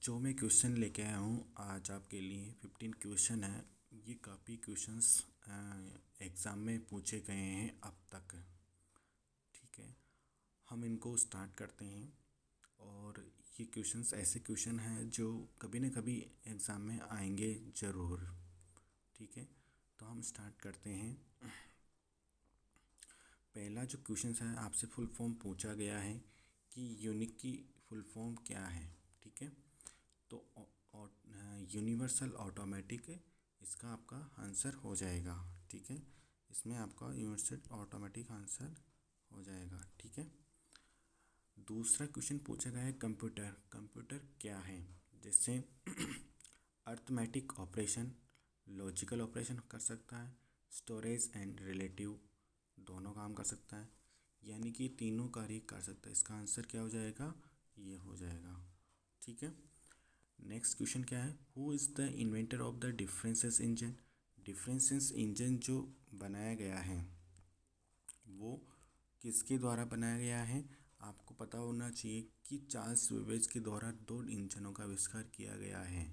जो मैं क्वेश्चन लेके आया हूँ आज आपके लिए 15 क्वेश्चन है। ये काफ़ी क्वेश्चंस एग्ज़ाम में पूछे गए हैं अब तक। ठीक है, हम इनको स्टार्ट करते हैं। और ये क्वेश्चंस ऐसे क्वेश्चन हैं जो कभी न कभी एग्ज़ाम में आएंगे ज़रूर। ठीक है, तो हम स्टार्ट करते हैं। पहला जो क्वेश्चन है आपसे फुल फॉर्म पूछा गया है कि यूनिक की फुल फॉर्म क्या है। ठीक है, तो यूनिवर्सल ऑटोमेटिक इसका आपका आंसर हो जाएगा। ठीक है, इसमें आपका यूनिवर्सल ऑटोमेटिक आंसर हो जाएगा। ठीक है, दूसरा क्वेश्चन पूछा गया है कंप्यूटर। कंप्यूटर क्या है? जैसे अर्थमेटिक ऑपरेशन, लॉजिकल ऑपरेशन कर सकता है, स्टोरेज एंड रिलेटिव दोनों काम कर सकता है, यानी कि तीनों कार्य कर सकता है। इसका आंसर क्या हो जाएगा? ये हो जाएगा। ठीक है, नेक्स्ट क्वेश्चन क्या है? Who is the inventor of the differences engine? Differences engine जो बनाया गया है वो किसके द्वारा बनाया गया है? आपको पता होना चाहिए कि चार्ल्स बेबेज के द्वारा दो इंजनों का आविष्कार किया गया है।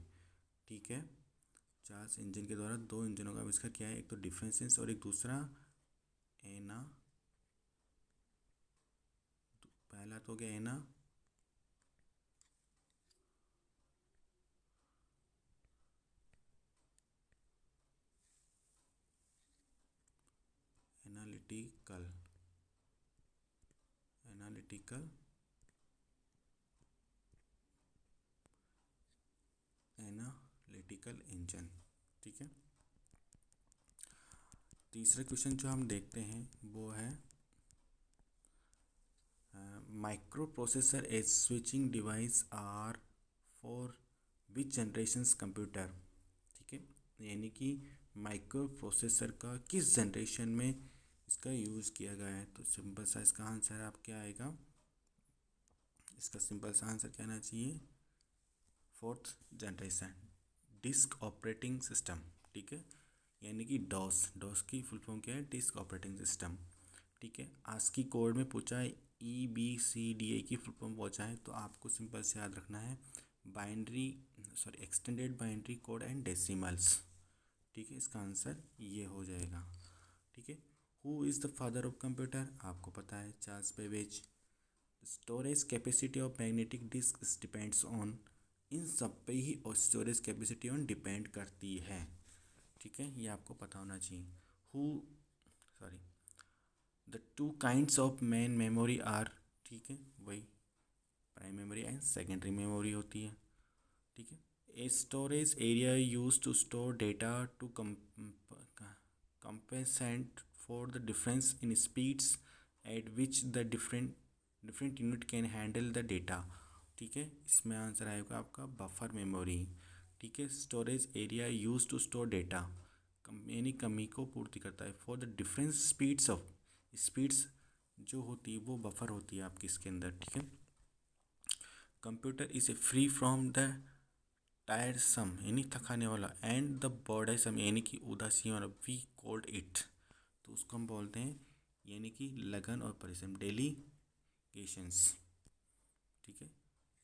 ठीक है, चार्ल्स इंजन के द्वारा दो इंजनों का आविष्कार किया है, एक तो डिफरेंसेस और एक दूसरा एना। पहला तो क्या एना एनालिटिकल एनालिटिकल एनालिटिकल इंजन। ठीक है, तीसरा क्वेश्चन जो हम देखते हैं वो है microprocessor as switching device are for which generations computer. ठीक है, यानी कि माइक्रो प्रोसेसर का किस जनरेशन में इसका यूज़ किया गया है? तो सिंपल सा इसका आंसर आप क्या आएगा? इसका सिंपल सा आंसर क्या आना चाहिए? Fourth generation disk operating system. ठीक है, यानी कि डॉस। डॉस की फुल फॉर्म क्या है? Disk operating system. ठीक है, आस्की कोड में पूछा है, EBCDA की फुल फॉर्म पूछा है, तो आपको सिंपल से याद रखना है binary extended binary code and decimals. ठीक है, इसका आंसर ये हो जाएगा। ठीक है, who is the father of computer? आपको पता है Charles Babbage. Storage capacity of magnetic disk depends on. इन सब पे ही और स्टोरेज कैपेसिटी ऑन डिपेंड करती है। ठीक है, ये आपको पता होना चाहिए। हु sorry the two kinds of main memory are. ठीक है, वही prime memory and secondary memory होती है। ठीक है, a storage area used to store data to compensate for the difference in speeds at which the different unit can handle the data। ठीक है, इसमें आंसर आएगा आपका बफर मेमोरी। ठीक है, storage area used to store data यानी कमी को पूर्ति करता है। For the difference speeds of speeds जो होती है वो बफर होती है आपकी इसके अंदर। ठीक है, computer is a free from the टायरसम यानी थकाने वाला एंड द बॉडीसम यानी कि उदासीन वाला वी कोल्ड इट, तो उसको हम बोलते हैं यानी कि लगन और परिश्रम डेलीगेशंस। ठीक है,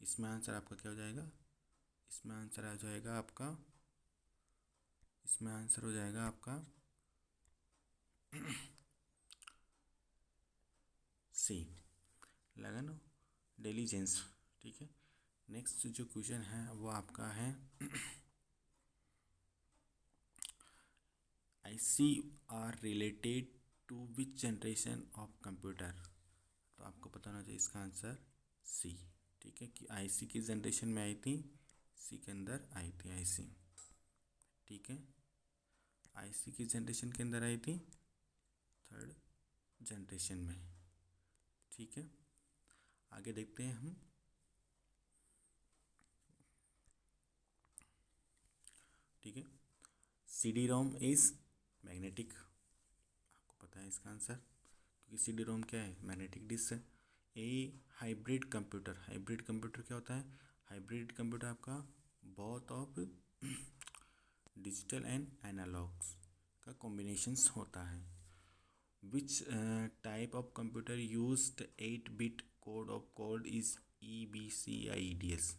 इसमें आंसर आपका क्या हो जाएगा? इसमें आंसर आ जाएगा आपका इसमें आंसर हो जाएगा आपका सी, लगन डेलीजेंस। ठीक है, नेक्स्ट जो क्वेश्चन है वो आपका है IC are related to which generation of computer? तो आपको पता होना चाहिए इसका आंसर सी। ठीक है, कि IC किस जनरेशन में आई थी? सी के अंदर आई थी IC। ठीक है, IC किस जनरेशन के अंदर आई थी? थर्ड जनरेशन में। ठीक है, आगे देखते हैं हम। ठीक है, CD-ROM इज मैग्नेटिक। आपको पता है इसका आंसर, क्योंकि CD-ROM क्या है? मैग्नेटिक डिस्क है। ए हाइब्रिड कंप्यूटर क्या होता है? हाइब्रिड कंप्यूटर आपका both of digital and analogues का कॉम्बिनेशंस होता है। Which type of computer used 8 bit code of code is EBCIDS?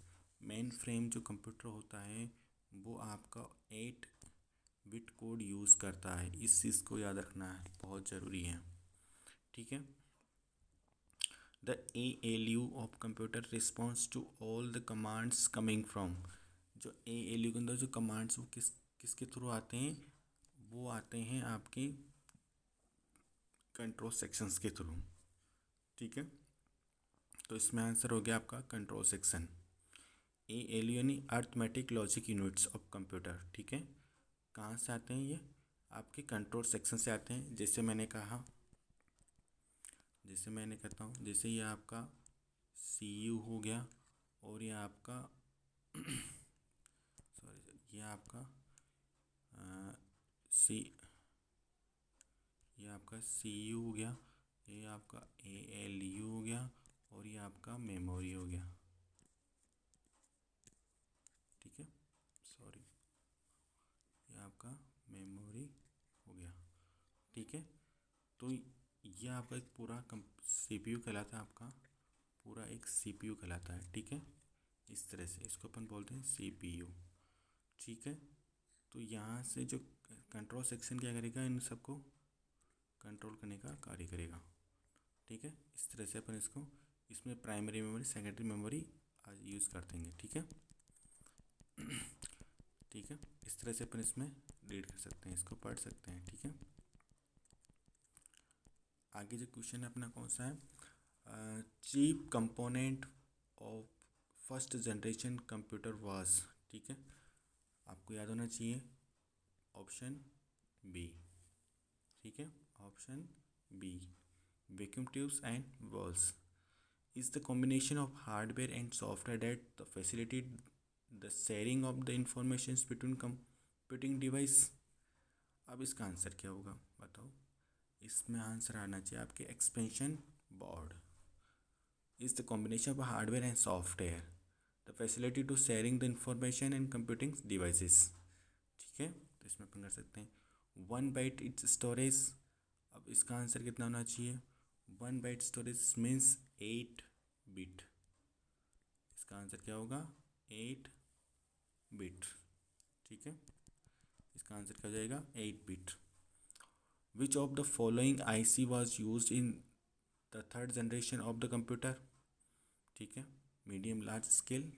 Main frame जो कंप्यूटर होता है वो आपका 8 बिट कोड यूज़ करता है। इस चीज़ को याद रखना है, बहुत ज़रूरी है। ठीक है। The ALU of computer response to all the commands coming from. जो ALU के अंदर जो कमांड्स वो किसके थ्रू आते हैं, वो आते हैं आपके कंट्रोल सेक्शंस के थ्रू। ठीक है, तो इसमें आंसर हो गया आपका कंट्रोल सेक्शन। ALU यानी arithmetic logic units of computer. ठीक है, कहाँ से आते हैं ये, आपके कंट्रोल सेक्शन से आते हैं। जैसे मैंने कहता हूँ, जैसे ये आपका CPU हो गया, और ये आपका सॉरी, ये आपका सी ये आपका CPU हो गया, ये आपका ALU हो गया, और ये आपका मेमोरी हो गया। ठीक है, सॉरी, ये आपका मेमोरी हो गया। ठीक है, तो ये आपका एक पूरा CPU कहलाता है, आपका पूरा एक CPU कहलाता है। ठीक है, इस तरह से इसको अपन बोलते हैं CPU। ठीक है, तो यहाँ से जो कंट्रोल सेक्शन क्या करेगा, इन सबको कंट्रोल करने का कार्य करेगा। ठीक है, इस तरह से अपन इसको, इसमें प्राइमरी मेमोरी सेकेंडरी मेमोरी आज यूज़ करते हैं। ठीक है, ठीक है, इस तरह से अपन इसमें रीड कर सकते हैं, इसको पढ़ सकते हैं। ठीक है, आगे जो क्वेश्चन है अपना कौन सा है, cheap component of first generation computer was. ठीक है, आपको याद होना चाहिए ऑप्शन बी। ठीक है, option B, vacuum tubes and valves is the combination of hardware and software that facilitate the sharing of the informations between computing device। अब इसका आंसर क्या होगा बताओ, इसमें आंसर आना चाहिए आपके expansion board is the combination of hardware and software the facility to sharing the information and computing devices। ठीक है, तो इसमें अपन कर सकते हैं 1 बाइट इट्स स्टोरेज। अब इसका आंसर कितना होना चाहिए, 1 बाइट स्टोरेज मीन्स 8 बिट। इसका आंसर क्या होगा, 8 बिट। ठीक है, इसका आंसर क्या हो जाएगा, 8 bit. Which of the following IC was used in the third generation of the computer. ठीक है, मीडियम लार्ज स्केल।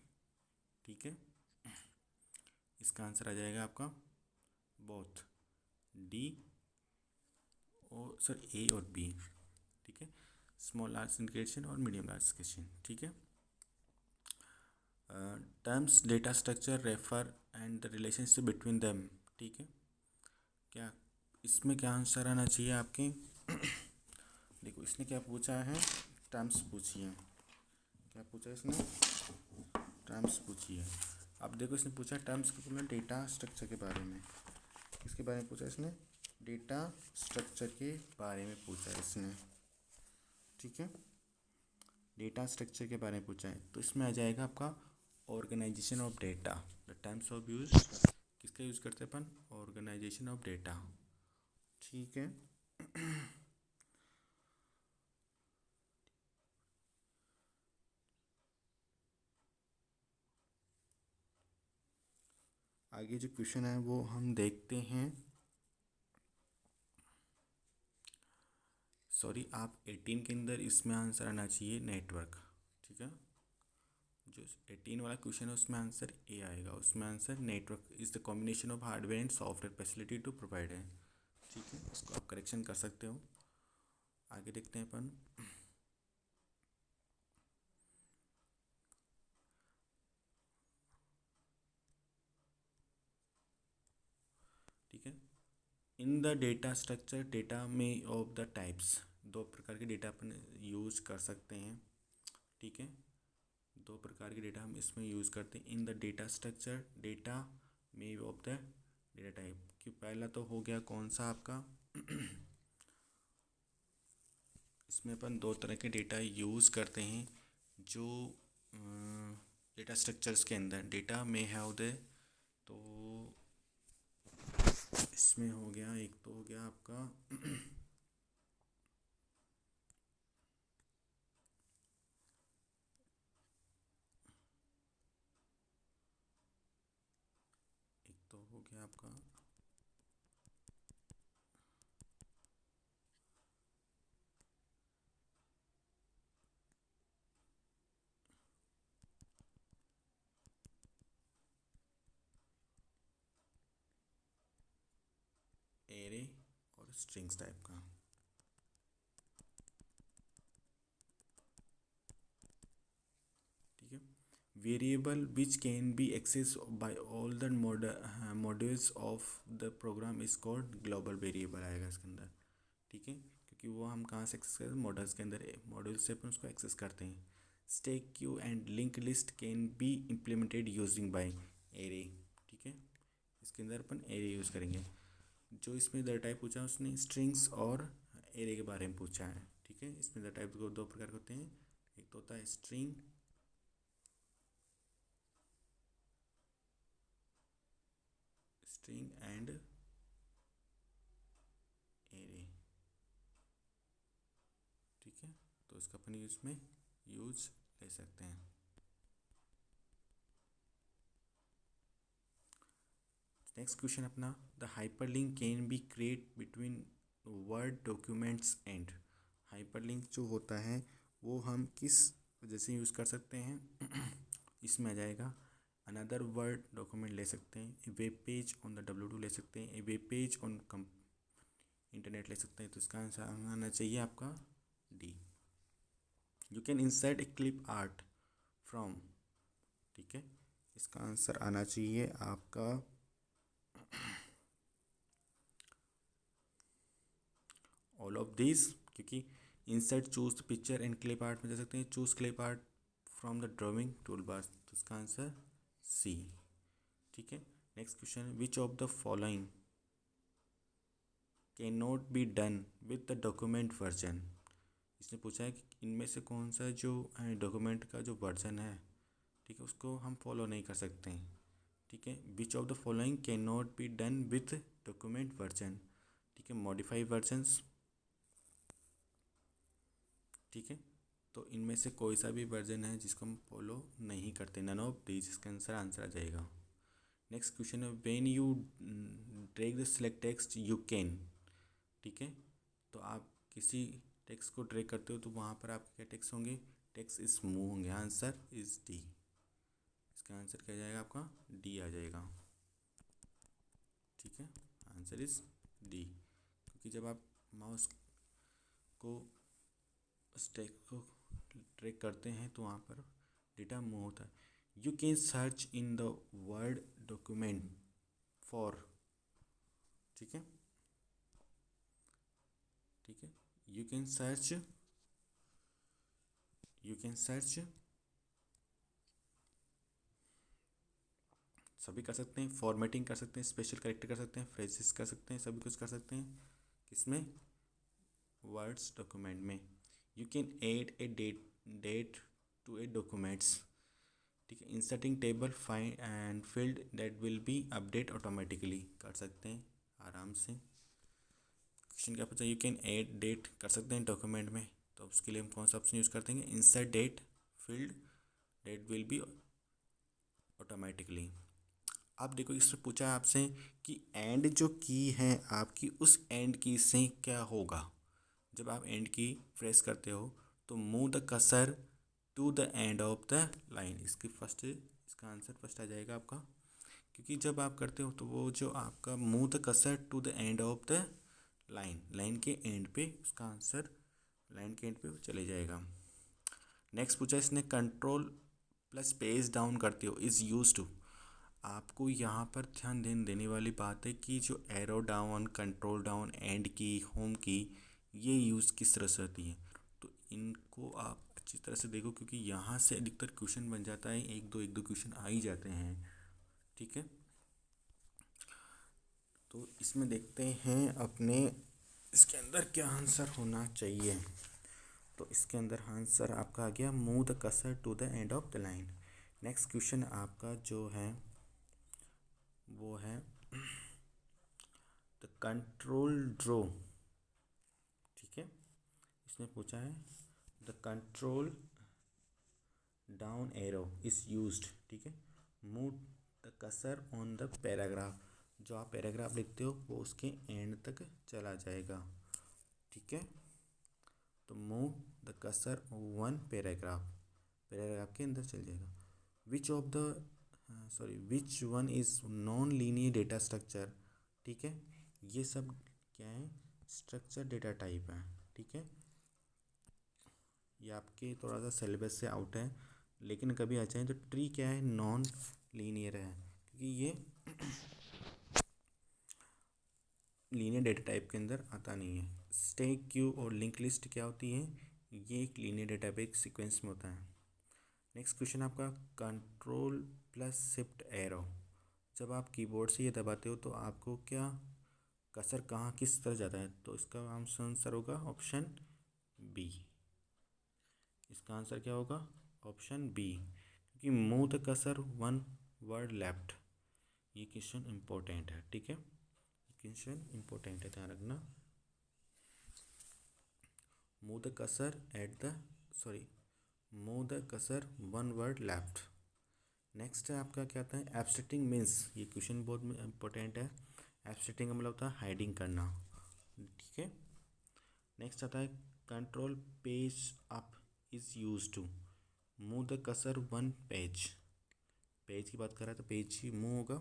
ठीक है, इसका आंसर आ जाएगा आपका बोथ डी और सर ए और बी। ठीक है, स्मॉल लार्ज इंटीग्रेशन और मीडियम लार्ज स्केशन। ठीक है, terms data structure refer and the relationship between them. ठीक है, क्या इसमें क्या आंसर आना चाहिए आपके देखो इसने क्या पूछा है, टर्म्स पूछी है। क्या पूछा है इसने, टर्म्स पूछी है। अब देखो इसने पूछा टर्म्स के बोला डेटा स्ट्रक्चर के बारे में। किसके बारे में पूछा इसने, डेटा स्ट्रक्चर के बारे में पूछा है इसने। ठीक है, डेटा स्ट्रक्चर के बारे में पूछा है, तो इसमें आ जाएगा आपका organization of data. The times of use किसका यूज़ करते हैं अपन, ऑर्गेनाइजेशन ऑफ डेटा। ठीक है, आगे जो क्वेश्चन है वो हम देखते हैं। सॉरी, आप 18 के अंदर इसमें आंसर आना चाहिए नेटवर्क। ठीक है, जो 18 वाला क्वेश्चन है उसमें आंसर ए आएगा, उसमें answer network is the combination of hardware and software facility to provide है। ठीक है, उसको आप करेक्शन कर सकते हो। आगे देखते हैं अपन। ठीक है, in the data structure data में ऑफ द टाइप्स, दो प्रकार के डेटा अपन यूज कर सकते हैं। ठीक है, दो प्रकार के डेटा हम इसमें यूज़ करते हैं in the data structure data में ऑफ द डेटा टाइप। कि पहला तो हो गया कौन सा आपका इसमें अपन दो तरह के डेटा यूज़ करते हैं जो डेटा स्ट्रक्चर्स के अंदर डेटा में है उधर। तो इसमें हो गया, एक तो हो गया आपका गया आपका एरे और स्ट्रिंग्स टाइप का। ठीक है, variable which can be access by all the modules of the program is called global variable आएगा इसके अंदर। ठीक है, क्योंकि वो हम कहाँ से एक्सेस करते हैं, मॉडल्स के अंदर, मॉड्यूल से अपन उसको एक्सेस करते हैं। Stack queue and link list can be implemented using by array. ठीक है, इसके अंदर अपन एरे यूज़ करेंगे। जो इसमें द टाइप पूछा है उसने स्ट्रिंग्स और एरे के बारे में पूछा है। ठीक है, इसमें द टाइप को दो प्रकार के होते हैं, एक तो होता है स्ट्रिंग एंड एरे। ठीक है, तो इसका अपन इसमें यूज ले सकते हैं। नेक्स्ट क्वेश्चन अपना, the hyperlink can be create between word documents and. Hyperlink जो होता है वो हम किस वजह से यूज़ कर सकते हैं इसमें आ जाएगा, अनदर वर्ड डॉक्यूमेंट ले सकते हैं, a web page on the W2 ले सकते हैं, a web page on internet ले सकते हैं। तो इसका आंसर आना चाहिए आपका D. You can insert a clip art from. ठीक है, इसका आंसर आना चाहिए आपका ऑल ऑफ दिस, क्योंकि insert choose the picture and clip art में जा सकते हैं, choose clip art from the drawing toolbar. तो इसका आंसर सी। ठीक है, next question, which of the following can not be done with the document version. इसने पूछा है कि इनमें से कौन सा जो डॉक्यूमेंट का जो वर्जन है, ठीक है, उसको हम फॉलो नहीं कर सकते हैं। ठीक है, which of the following can not be done with document version. ठीक है, मॉडिफाई वर्जन्स। ठीक है, तो इनमें से कोई सा भी वर्जन है जिसको हम फॉलो नहीं करते, नन ऑफ दीज, इसका आंसर आ जाएगा। नेक्स्ट क्वेश्चन है, when you drag the select text you can. ठीक है, तो आप किसी टेक्स्ट को ड्रैग करते हो तो वहाँ पर आप क्या टेक्स्ट होंगे, टेक्स्ट इज मूव होंगे। Answer is D. इसका आंसर क्या जाएगा आपका डी आ जाएगा। ठीक है, आंसर इज डी, क्योंकि जब आप माउस को स्टैक को ट्रैक करते हैं तो वहाँ पर डेटा मूव होता है। You can search in the word document for. ठीक है, ठीक है, यू कैन सर्च सभी कर सकते हैं, फॉर्मेटिंग कर सकते हैं, स्पेशल कैरेक्टर कर सकते हैं, फ्रेजेस कर सकते हैं, सभी कुछ कर सकते हैं किसमें, वर्ड्स डॉक्यूमेंट में। You can add a date to a documents. ठीक है, inserting table find and field that will be update automatically, कर सकते हैं आराम से। क्वेश्चन क्या पूछा, यू कैन ऐड डेट कर सकते हैं डॉक्यूमेंट में, तो उसके लिए हम कौन सा ऑप्शन यूज़ करते हैं, insert date field date will be automatically. अब देखो इसमें पूछा है आपसे कि एंड जो की है आपकी, उस एंड की से क्या होगा। जब आप एंड की प्रेस करते हो तो move the cursor to the end of the line. इसका आंसर फर्स्ट आ जाएगा आपका, क्योंकि जब आप करते हो तो वो जो आपका move the cursor to the end of the line के एंड पे, उसका आंसर लाइन के एंड पे चले जाएगा। नेक्स्ट पूछा इसने, कंट्रोल प्लस पेज डाउन करते हो इज़ यूज टू। आपको यहाँ पर ध्यान देने वाली बात है कि जो arrow down, control down, and की, होम की, ये यूज़ किस तरह से होती है। तो इनको आप अच्छी तरह से देखो, क्योंकि यहाँ से अधिकतर क्वेश्चन बन जाता है, एक दो क्वेश्चन आ ही जाते हैं। ठीक है, तो इसमें देखते हैं अपने इसके अंदर क्या आंसर होना चाहिए। तो इसके अंदर आंसर आपका आ गया, move the cursor to the end of the line. Next question आपका जो है वो है द कंट्रोल ड्रो। ठीक है, इसने पूछा है the control down arrow is used. ठीक है, move the cursor on the paragraph. जो आप पैराग्राफ लिखते हो वो उसके एंड तक चला जाएगा। ठीक है, तो move the cursor one paragraph, paragraph के अंदर चल जाएगा। विच of the which one is non linear data structure. ठीक है, ये सब क्या है, स्ट्रक्चर डेटा टाइप है। ठीक है, ये आपके थोड़ा सा सिलेबस से आउट है, लेकिन कभी आ जाए तो ट्री क्या है, नॉन लीनियर है, क्योंकि ये लीनियर डेटा टाइप के अंदर आता नहीं है। स्टैक, क्यू और लिंक लिस्ट क्या होती है, ये एक लीनियर डेटा पे एक सीक्वेंस में होता है। नेक्स्ट क्वेश्चन आपका, कंट्रोल प्लस शिफ्ट एरो। जब आप कीबोर्ड से ये दबाते हो तो आपको क्या कर्सर कहाँ किस तरह जाता है, तो इसका आंसर होगा ऑप्शन बी। इसका आंसर क्या होगा, ऑप्शन बी, क्योंकि move the cursor one word left. ये क्वेश्चन इंपॉर्टेंट है। ठीक है, क्वेश्चन इंपॉर्टेंट है, ध्यान रखना। Move the cursor move the cursor one word left. Next है आपका क्या आता है, एब्स्ट्रैक्टिंग मीन्स। ये क्वेश्चन बहुत इंपॉर्टेंट है। एब्स्ट्रैक्टिंग का मतलब होता है हाइडिंग करना। ठीक है, नेक्स्ट आता है control page up is used to move the cursor one page. Page की बात कर रहा है तो पेज ही मूव होगा।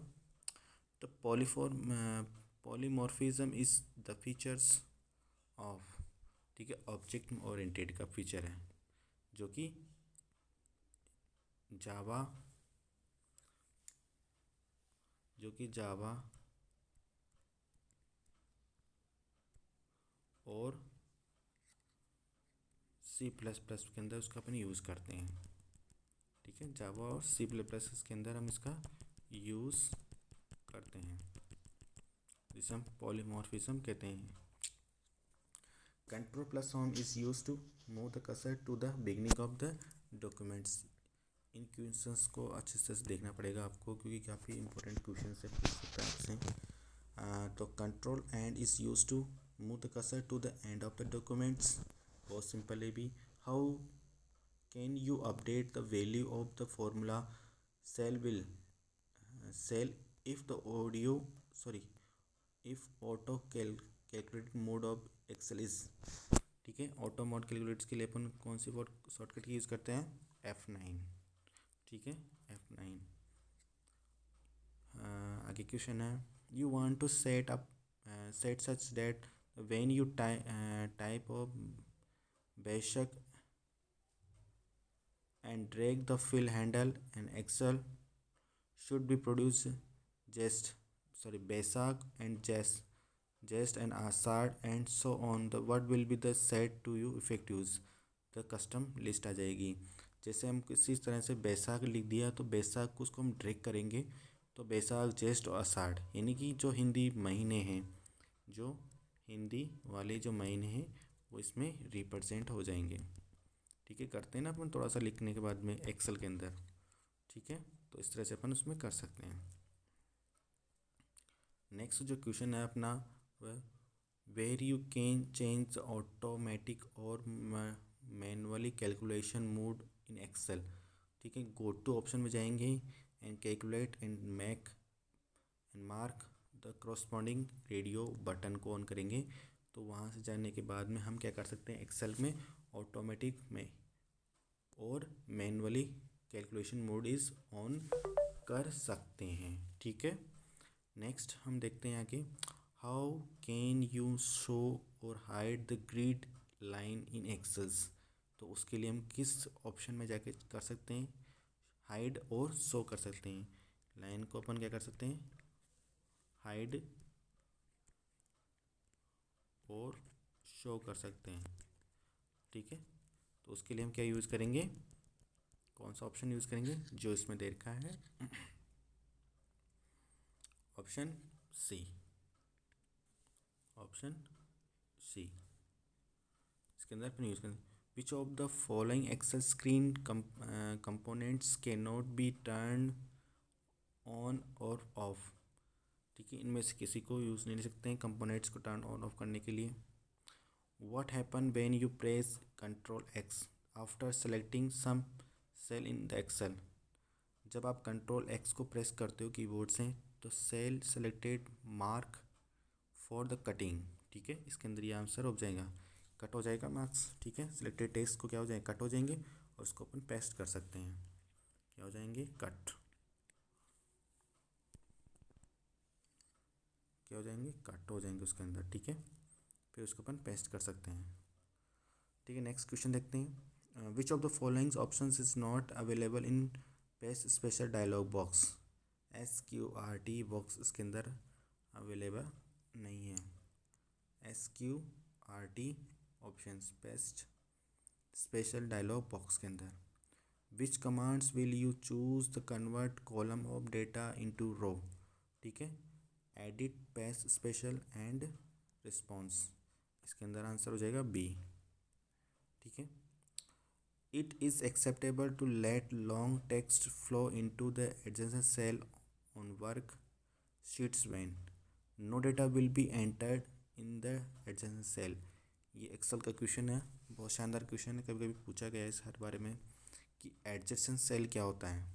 तो polymorphism is the features of, ठीक है, ऑब्जेक्ट ओरिएंटेड का फीचर है, जो कि जावा और सी प्लस प्लस के अंदर उसका अपन यूज़ करते हैं। ठीक है, जावा और सी प्लस प्लस के अंदर हम इसका यूज़ करते हैं, जिसे हम पॉलीमॉर्फिज्म कहते हैं। Control plus home is used to move the cursor to the beginning of the documents. इन क्वेश्चंस को अच्छे से देखना पड़ेगा आपको, क्योंकि काफ़ी इंपॉर्टेंट क्वेश्चन से पूछ सकता है आपसे। तो control end is used to move the cursor to the end of the documents. बहुत सिंपल है भी। How can you update the value of the formula cell if the if auto calculate mode of Excel is. ठीक है, auto mode calculates के लिए अपन कौन सी shortcut use करते हैं, F9। ठीक है, F9। आगे क्वेश्चन है, you want to set such that when you type of बेशक and drag the fill handle and Excel should be produced Basak and Jest and Asad and so on. The what will be the set to you effectives, the custom list आ जाएगी। जैसे हम किसी तरह से बैसाख लिख दिया तो बैसाख को उसको हम ड्रैग करेंगे तो बैसाख, जेस्ट और आषाढ़, यानी कि जो हिंदी महीने हैं, जो हिंदी वाले जो महीने हैं वो इसमें रिप्रेजेंट हो जाएंगे। ठीक है, करते हैं ना अपन थोड़ा सा लिखने के बाद में एक्सेल के अंदर। ठीक है, तो इस तरह से अपन उसमें कर सकते हैं। नेक्स्ट जो क्वेश्चन है अपना, वह where you can change automatic or manually calculation mode in Excel. ठीक है, गो टू ऑप्शन में जाएंगे and calculate and make and mark the corresponding radio button को ऑन करेंगे। तो वहाँ से जाने के बाद में हम क्या कर सकते हैं, एक्सेल में ऑटोमेटिक में और manually calculation mode is on कर सकते हैं। ठीक है, नेक्स्ट हम देखते हैं आगे, how can you show or hide the grid line in Excels. तो उसके लिए हम किस ऑप्शन में जाके कर सकते हैं, हाइड और शो कर सकते हैं। लाइन को अपन क्या कर सकते हैं, हाइड और शो कर सकते हैं। ठीक है, तो उसके लिए हम क्या यूज़ करेंगे, कौन सा ऑप्शन यूज़ करेंगे, जो इसमें दे रखा है ऑप्शन सी। इसके अंदर अपन यूज़ करेंगे, which of the following Excel screen components can not be turn on और ऑफ। ठीक है, इनमें से किसी को यूज़ नहीं ले सकते हैं कंपोनेंट्स को टर्न ऑन ऑफ करने के लिए। What happen when you press control X after selecting some cell in the Excel. जब आप कंट्रोल एक्स को प्रेस करते हो कीबोर्ड से the cell selected mark for the cutting. ठीक है, इसके अंदर ये आंसर हो जाएगा, कट हो जाएगा मार्क्स। ठीक है, सिलेक्टेड टेक्स्ट को क्या हो जाएगा, कट हो जाएंगे और उसको अपन पेस्ट कर सकते हैं, क्या हो जाएंगे, कट, क्या हो जाएंगे, कट हो जाएंगे उसके अंदर। ठीक है, फिर उसको अपन पेस्ट कर सकते हैं। ठीक है, नेक्स्ट क्वेश्चन देखते हैं। Which of the following option is not available in paste special dialog box. SQRT box इसके अंदर अवेलेबल नहीं है। SQRT option paste special dialog box के अंदर। Which commands will you choose the convert column of data into row. ठीक है, edit, paste special and response, इसके अंदर आंसर हो जाएगा बी। ठीक है, it is acceptable to let long text flow into the adjacent cell on worksheets when no data will be entered in the adjacent cell. ये Excel का question है, बहुत शानदार क्वेश्चन है, कभी कभी पूछा गया है इस हर बारे में कि एडजेसेंट सेल क्या होता है।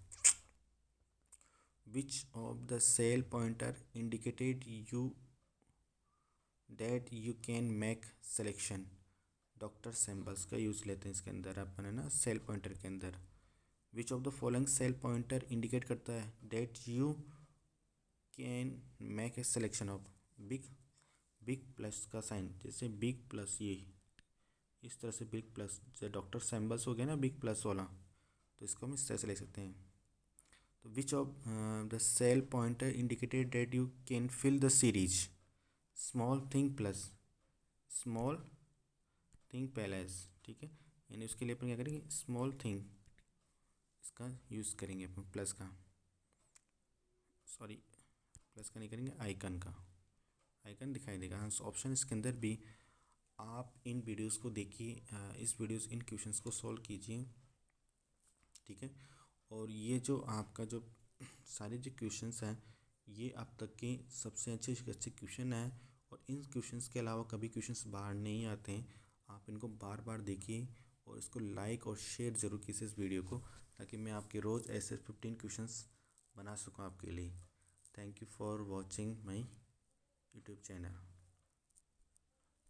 Which of the cell pointer indicated you that you can make selection. Doctor samples का यूज़ लेते हैं इसके अंदर अपन, है ना, सेल पॉइंटर के अंदर। Which of the following cell pointer indicate करता है that you can make a selection of big, big plus का साइन, जैसे बिग प्लस, ये इस तरह से बिग प्लस, जैसे डॉक्टर सैम्पल्स हो गया ना बिग प्लस वाला, तो इसको हम इस तरह से ले सकते हैं। तो which of the cell pointer indicated that you can fill the series small thing plus small thing palace. ठीक है, यानी उसके लिए अपन क्या करेंगे, स्मॉल थिंग इसका यूज़ करेंगे अपन, प्लस का, सॉरी प्लस का नहीं करेंगे, आइकन का, आइकन दिखाई देगा। हाँ, ऑप्शन इसके अंदर भी। आप इन वीडियोस को देखिए, इस वीडियोस इन क्वेश्चंस को सॉल्व कीजिए। ठीक है, और ये जो आपका जो सारे जो क्वेश्चंस हैं ये अब तक के सबसे अच्छे अच्छे क्वेश्चन हैं, और इन क्वेश्चंस के अलावा कभी क्वेश्चंस बाहर नहीं आते हैं। आप इनको बार बार देखिए और इसको लाइक और शेयर ज़रूर कीजिए इस वीडियो को, ताकि मैं आपके रोज़ ऐसे 15 क्वेश्चंस बना सकूं आपके लिए। Thank you for watching my YouTube channel.